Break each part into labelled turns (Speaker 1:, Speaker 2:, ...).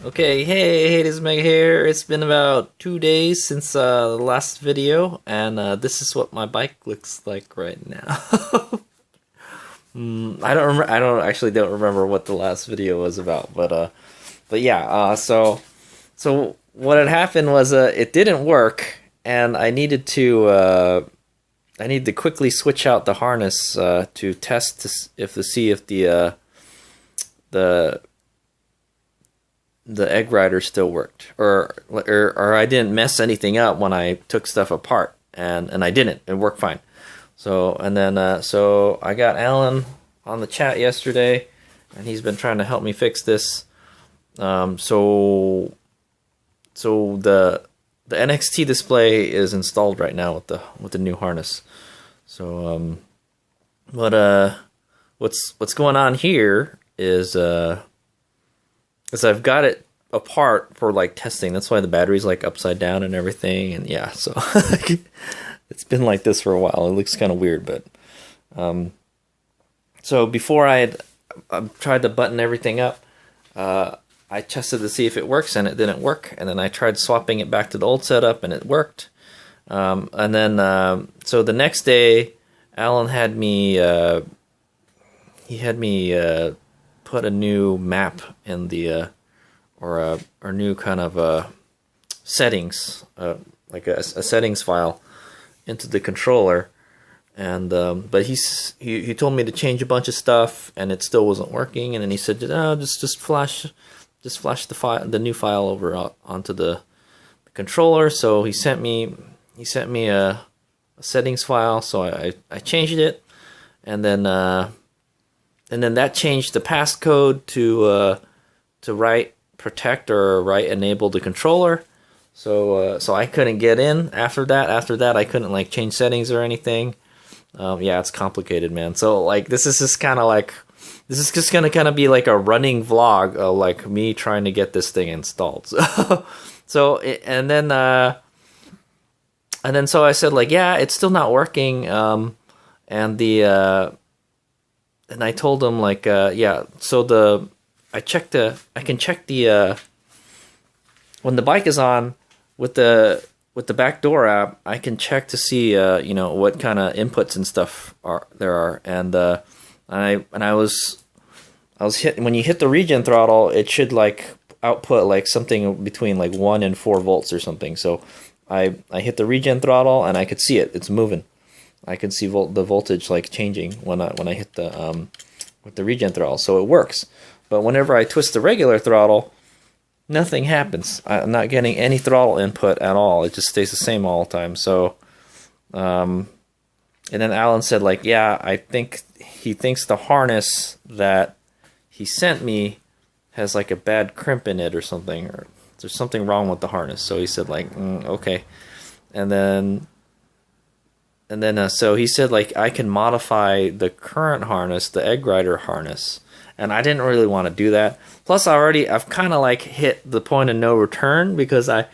Speaker 1: Okay, hey, this is Meg here. It's been about 2 days since the last video, and this is what my bike looks like right now. I don't remember what the last video was about, but yeah. So what had happened was it didn't work, and I need to quickly switch out the harness to test to see if the egg rider still worked, or I didn't mess anything up when I took stuff apart, and I didn't. It worked fine. So so I got Alan on the chat yesterday, and he's been trying to help me fix this. So the NXT display is installed right now with the new harness. So what's going on here is I've got it apart for like testing. That's why the battery's like upside down and everything. And yeah, so it's been like this for a while. It looks kind of weird, but so before I tried to button everything up, I tested to see if it works, and it didn't work. And then I tried swapping it back to the old setup, and it worked. And then so the next day, Alan had me put a new map in the or new kind of settings, like a settings file into the controller, and but he told me to change a bunch of stuff, and it still wasn't working. And then he said, "Oh, just flash the new file over onto the controller." So he sent me a settings file. So I changed it, and then that changed the passcode to write protect or write enable the controller. So I couldn't get in after that. After that, I couldn't like change settings or anything. Yeah, it's complicated, man. So like this is just gonna kind of be like a running vlog of like me trying to get this thing installed. And then so I said like, yeah, it's still not working. And I told him like, yeah. So I can check the when the bike is on with the back door app. I can check to see what kind of inputs and stuff there are. And I was hit when you hit the regen throttle, it should like output like something between like 1 and 4 volts or something. So I hit the regen throttle, and I could see it's moving. I can see the voltage like changing when I hit the with the regen throttle, so it works. But whenever I twist the regular throttle, nothing happens. I'm not getting any throttle input at all. It just stays the same all the time. So, and then Alan said like, yeah, I think he thinks the harness that he sent me has like a bad crimp in it or something, or there's something wrong with the harness. So he said like, okay, and then so he said like I can modify the current harness, the egg rider harness, and I didn't really want to do that. Plus I've kind of like hit the point of no return, because I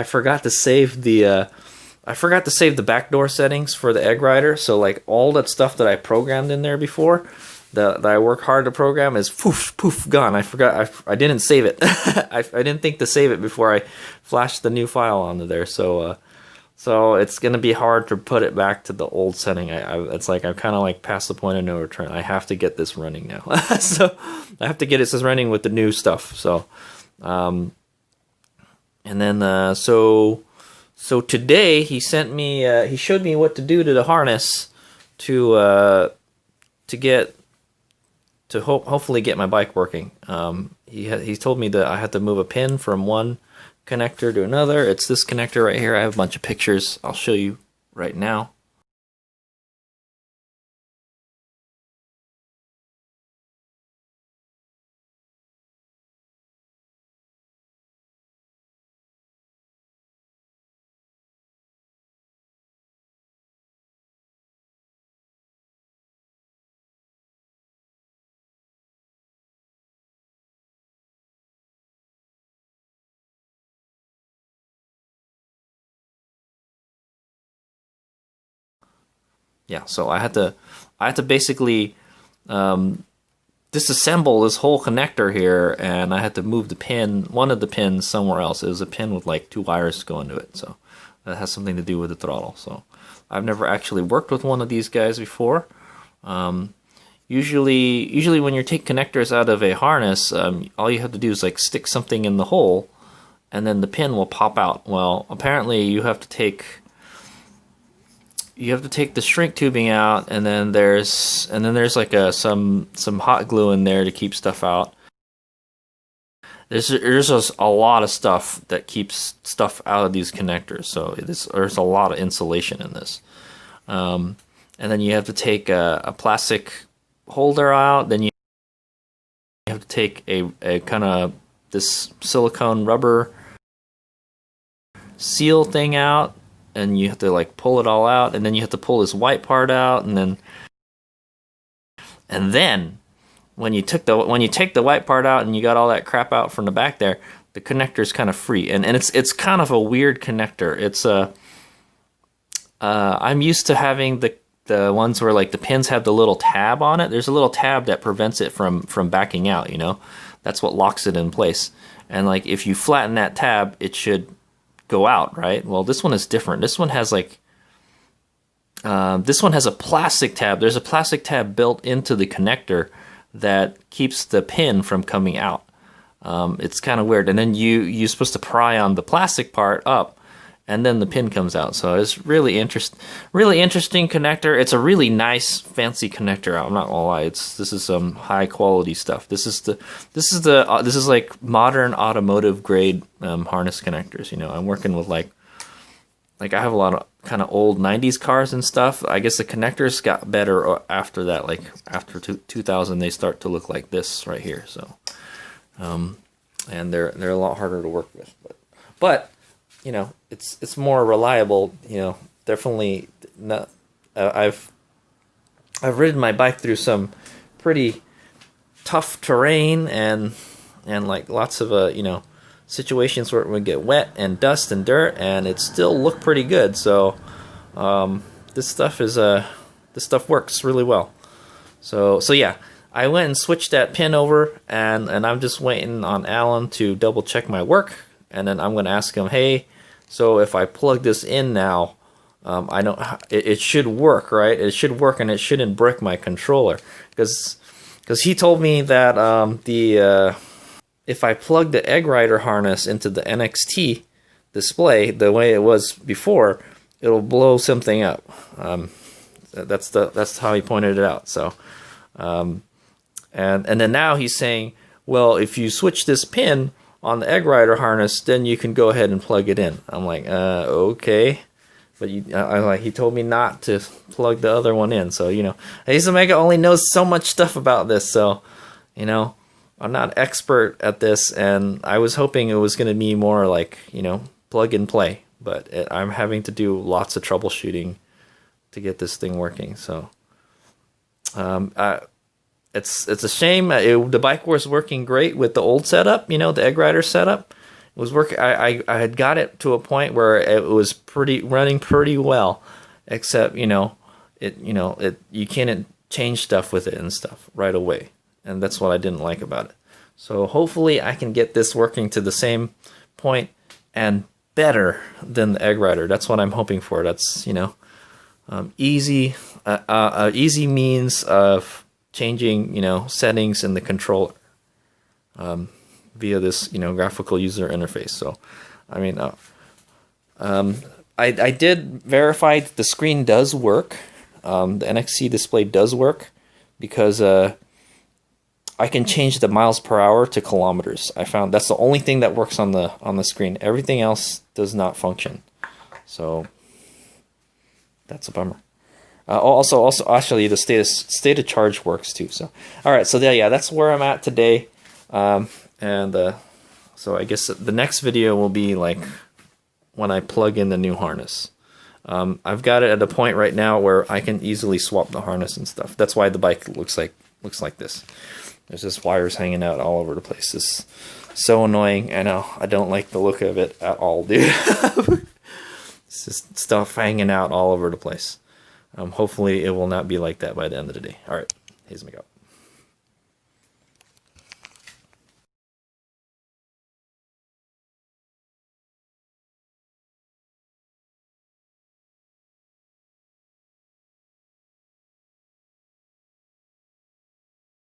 Speaker 1: forgot to save the backdoor settings for the egg rider. So like all that stuff that I programmed in there before, that I work hard to program, is poof gone. I forgot. I didn't save it. I didn't think to save it before I flashed the new file onto there. So it's gonna be hard to put it back to the old setting. It's like I'm kind of like past the point of no return. I have to get this running now. So I have to get it running with the new stuff. So, and then so today he sent me. He showed me what to do to the harness to hopefully get my bike working. He told me that I had to move a pin from one connector to another. It's this connector right here. I have a bunch of pictures I'll show you right now. yeah, so I had to basically disassemble this whole connector here, and I had to move one of the pins somewhere else. It was a pin with like 2 wires to go into it, so that has something to do with the throttle. So I've never actually worked with one of these guys before. Usually when you take connectors out of a harness, all you have to do is like stick something in the hole, and then the pin will pop out. Well, apparently you have to take the shrink tubing out, and then there's like some hot glue in there to keep stuff out. There's just a lot of stuff that keeps stuff out of these connectors, so there's a lot of insulation in this. And then you have to take a plastic holder out. Then you have to take a kind of this silicone rubber seal thing out, and you have to like pull it all out, and then you have to pull this white part out, and then when you take the white part out and you got all that crap out from the back there, the connector's kind of free, and it's kind of a weird connector. It's I'm used to having the ones where like the pins have the little tab on it. There's a little tab that prevents it from backing out, you know. That's what locks it in place. And like if you flatten that tab, it should go out, right? Well, this one is different. This one has like this one has a plastic tab. There's a plastic tab built into the connector that keeps the pin from coming out. It's kind of weird. And then you're supposed to pry on the plastic part up, and then the pin comes out. So it's really interesting connector. It's a really nice, fancy connector. I'm not gonna lie. This is some high quality stuff. This is like modern automotive grade harness connectors. You know, I'm working with like I have a lot of kind of old 90s cars and stuff. I guess the connectors got better after that. Like after 2000, they start to look like this right here. So, and they're a lot harder to work with, but you know, it's more reliable. You know, definitely not. I've ridden my bike through some pretty tough terrain and like lots of you know, situations where it would get wet and dust and dirt, and it still looked pretty good. So this stuff works really well. So yeah, I went and switched that pin over, and I'm just waiting on Alan to double check my work, and then I'm gonna ask him, hey, so if I plug this in now, I know it should work, right? It should work, and it shouldn't break my controller, because he told me that if I plug the egg rider harness into the NXT display the way it was before, it'll blow something up. That's how he pointed it out. So, and then now he's saying, well, if you switch this pin on the egg rider harness, then you can go ahead and plug it in. I'm like, okay, but he told me not to plug the other one in. So, you know, Ace Omega only knows so much stuff about this. So, you know, I'm not expert at this, and I was hoping it was going to be more like, you know, plug and play, but I'm having to do lots of troubleshooting to get this thing working. So, it's a shame. The bike was working great with the old setup, you know, the egg rider setup. It was working. I had got it to a point where it was running pretty well, except you can't change stuff with it and stuff right away. And that's what I didn't like about it. So hopefully I can get this working to the same point and better than the egg rider. That's what I'm hoping for. That's, you know, easy means of changing, you know, settings in the controller via this, you know, graphical user interface. So, I mean, I did verify that the screen does work. The NXT display does work, because I can change the miles per hour to kilometers. I found that's the only thing that works on the screen. Everything else does not function. So that's a bummer. Also, actually, the state of charge works too. So, all right. So yeah, that's where I'm at today. So I guess the next video will be like when I plug in the new harness. I've got it at a point right now where I can easily swap the harness and stuff. That's why the bike looks like this. There's just wires hanging out all over the place. It's so annoying. I know. I don't like the look of it at all, dude. It's just stuff hanging out all over the place. Hopefully it will not be like that by the end of the day. All right, here's me go.